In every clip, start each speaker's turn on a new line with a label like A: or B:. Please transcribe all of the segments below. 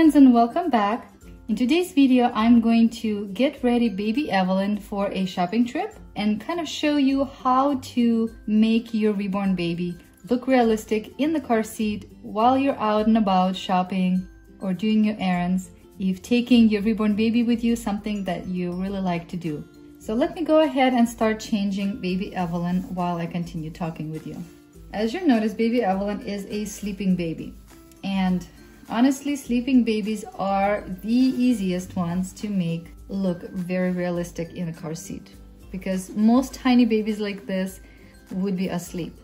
A: friends, and welcome back. In today's video, I'm going to get ready baby Evelyn for a shopping trip and kind of show you how to make your reborn baby look realistic in the car seat while you're out and about shopping or doing your errands. You've taken your reborn baby with you, something that you really like to do. So let me go ahead and start changing baby Evelyn while I continue talking with you. As you notice, baby Evelyn is a sleeping baby. And honestly, sleeping babies are the easiest ones to make look very realistic in a car seat, because most tiny babies like this would be asleep.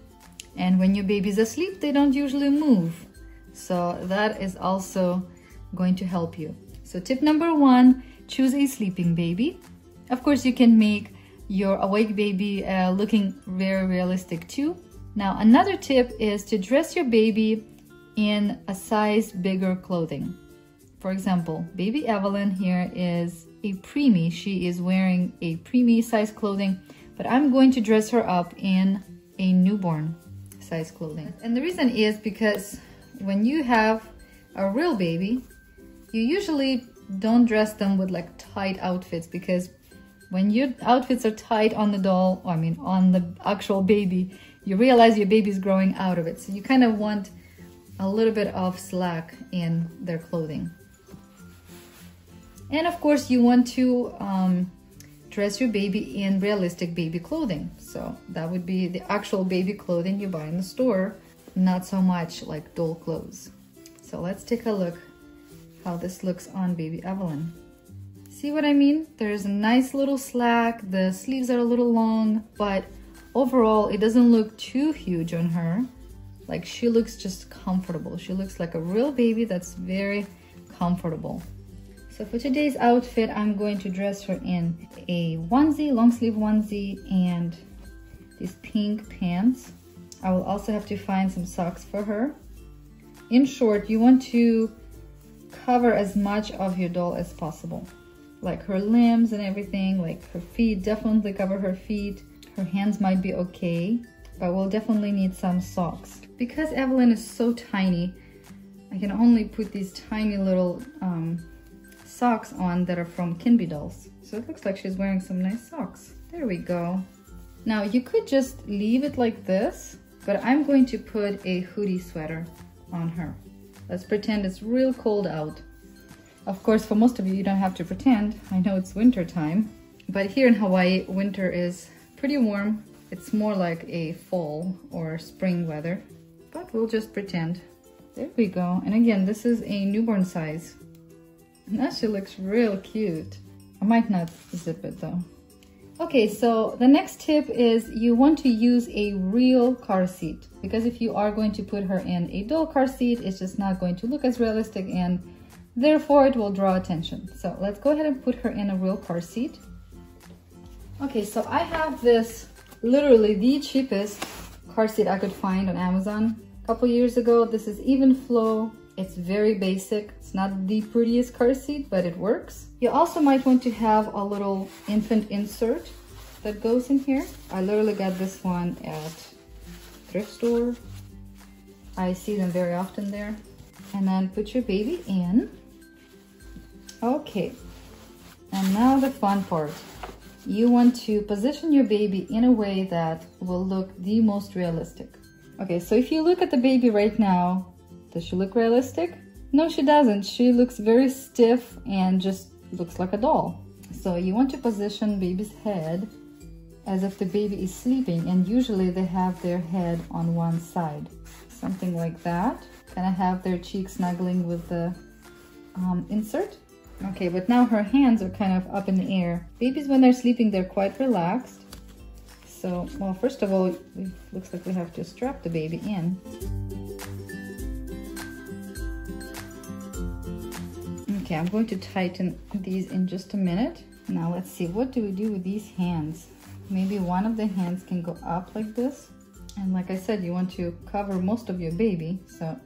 A: And when your baby's asleep, they don't usually move. So that is also going to help you. So tip number one, choose a sleeping baby. Of course, you can make your awake baby looking very realistic too. Now, another tip is to dress your baby in a size bigger clothing. For example, baby Evelyn here is a preemie. She is wearing a preemie size clothing, but I'm going to dress her up in a newborn size clothing. And the reason is because when you have a real baby, you usually don't dress them with like tight outfits, because when your outfits are tight on the doll, on the actual baby, you realize your baby's growing out of it. So you kind of want a little bit of slack in their clothing. And of course, you want to dress your baby in realistic baby clothing. So that would be the actual baby clothing you buy in the store, not so much like doll clothes. So let's take a look how this looks on baby Evelyn. See what I mean? There's a nice little slack, the sleeves are a little long, but overall it doesn't look too huge on her. Like, she looks just comfortable. She looks like a real baby that's very comfortable. So for today's outfit, I'm going to dress her in a onesie, long sleeve onesie, and these pink pants. I will also have to find some socks for her. In short, you want to cover as much of your doll as possible. Like her limbs and everything, like her feet, definitely cover her feet. Her hands might be okay, but we'll definitely need some socks. Because Evelyn is so tiny, I can only put these tiny little socks on that are from Kinby dolls. So it looks like she's wearing some nice socks. There we go. Now you could just leave it like this, but I'm going to put a hoodie sweater on her. Let's pretend it's real cold out. Of course, for most of you, you don't have to pretend. I know it's winter time, but here in Hawaii, winter is pretty warm. It's more like a fall or spring weather, but we'll just pretend. There we go. And again, this is a newborn size. Now she looks real cute. I might not zip it though. Okay, so the next tip is you want to use a real car seat, because if you are going to put her in a doll car seat, it's just not going to look as realistic, and therefore it will draw attention. So let's go ahead and put her in a real car seat. Okay, so I have this literally the cheapest car seat I could find on Amazon a couple years ago. This is Evenflo. It's very basic. It's not the prettiest car seat, but it works. You also might want to have a little infant insert that goes in here. I literally got this one at thrift store. I see them very often there. And then put your baby in. Okay, and now the fun part. You want to position your baby in a way that will look the most realistic. Okay, so if you look at the baby right now, does she look realistic? No, she doesn't. She looks very stiff and just looks like a doll. So you want to position baby's head as if the baby is sleeping, and usually they have their head on one side. Something like that. Kind of have their cheeks snuggling with the insert. Okay, but now her hands are kind of up in the air. Babies, when they're sleeping, they're quite relaxed. So, well, first of all, it looks like we have to strap the baby in. Okay, I'm going to tighten these in just a minute. Now let's see, what do we do with these hands? Maybe one of the hands can go up like this. And like I said, you want to cover most of your baby, so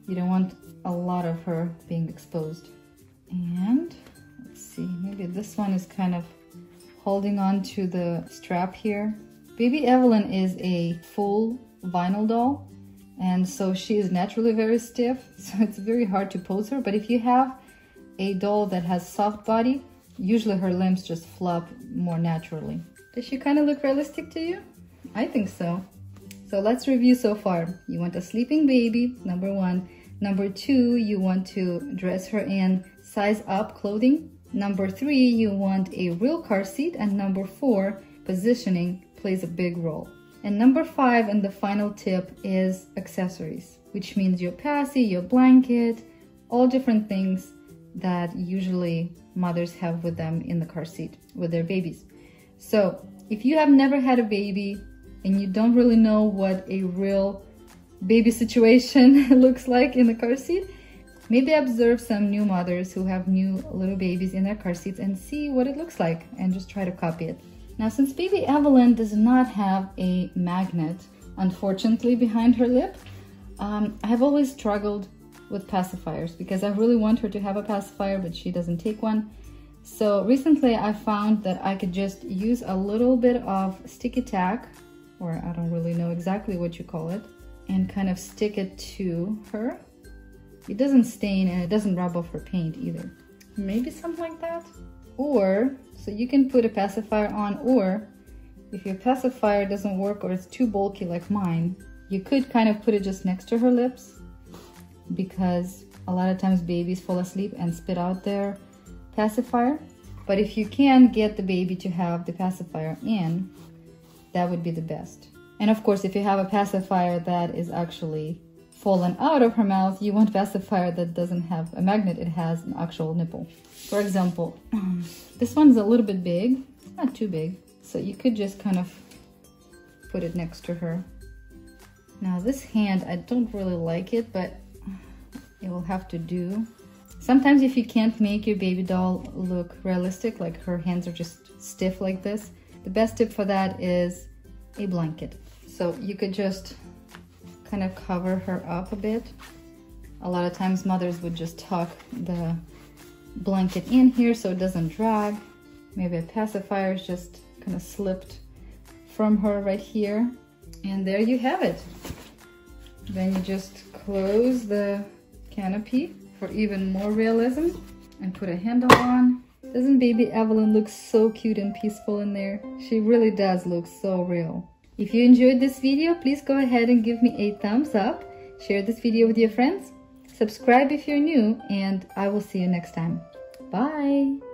A: you don't want a lot of her being exposed. And let's see, maybe this one is kind of holding on to the strap here. Baby Evelyn is a full vinyl doll, and so she is naturally very stiff, so it's very hard to pose her. But if you have a doll that has soft body, usually her limbs just flop more naturally. Does she kind of look realistic to you? I think so. So let's review so far. You want a sleeping baby, number 1. Number 2, you want to dress her in size up clothing. Number 3, you want a real car seat. And number 4, positioning plays a big role. And number 5, and the final tip, is accessories, which means your passy, your blanket, all different things that usually mothers have with them in the car seat with their babies. So if you have never had a baby and you don't really know what a real baby situation looks like in the car seat, maybe observe some new mothers who have new little babies in their car seats and see what it looks like and just try to copy it. Now, since baby Evelyn does not have a magnet, unfortunately, behind her lip, I have always struggled with pacifiers because I really want her to have a pacifier, but she doesn't take one. So recently I found that I could just use a little bit of sticky tack, or I don't really know exactly what you call it, and kind of stick it to her. It doesn't stain and it doesn't rub off her paint either. Maybe something like that. Or, so you can put a pacifier on, or if your pacifier doesn't work or it's too bulky like mine, you could kind of put it just next to her lips, because a lot of times babies fall asleep and spit out their pacifier. But if you can get the baby to have the pacifier in, that would be the best. And of course, if you have a pacifier that is actually fallen out of her mouth, you want a pacifier that doesn't have a magnet, it has an actual nipple. For example, this one's a little bit big, not too big, so you could just kind of put it next to her. Now this hand, I don't really like it, but it will have to do. Sometimes if you can't make your baby doll look realistic, like her hands are just stiff like this, the best tip for that is a blanket. So you could just kind of cover her up a bit. A lot of times mothers would just tuck the blanket in here so it doesn't drag. Maybe a pacifier is just kind of slipped from her right here. And there you have it. Then you just close the canopy for even more realism and put a handle on. Doesn't baby Evelyn look so cute and peaceful in there? She really does look so real. If you enjoyed this video, please go ahead and give me a thumbs up, share this video with your friends, subscribe if you're new, and I will see you next time. Bye!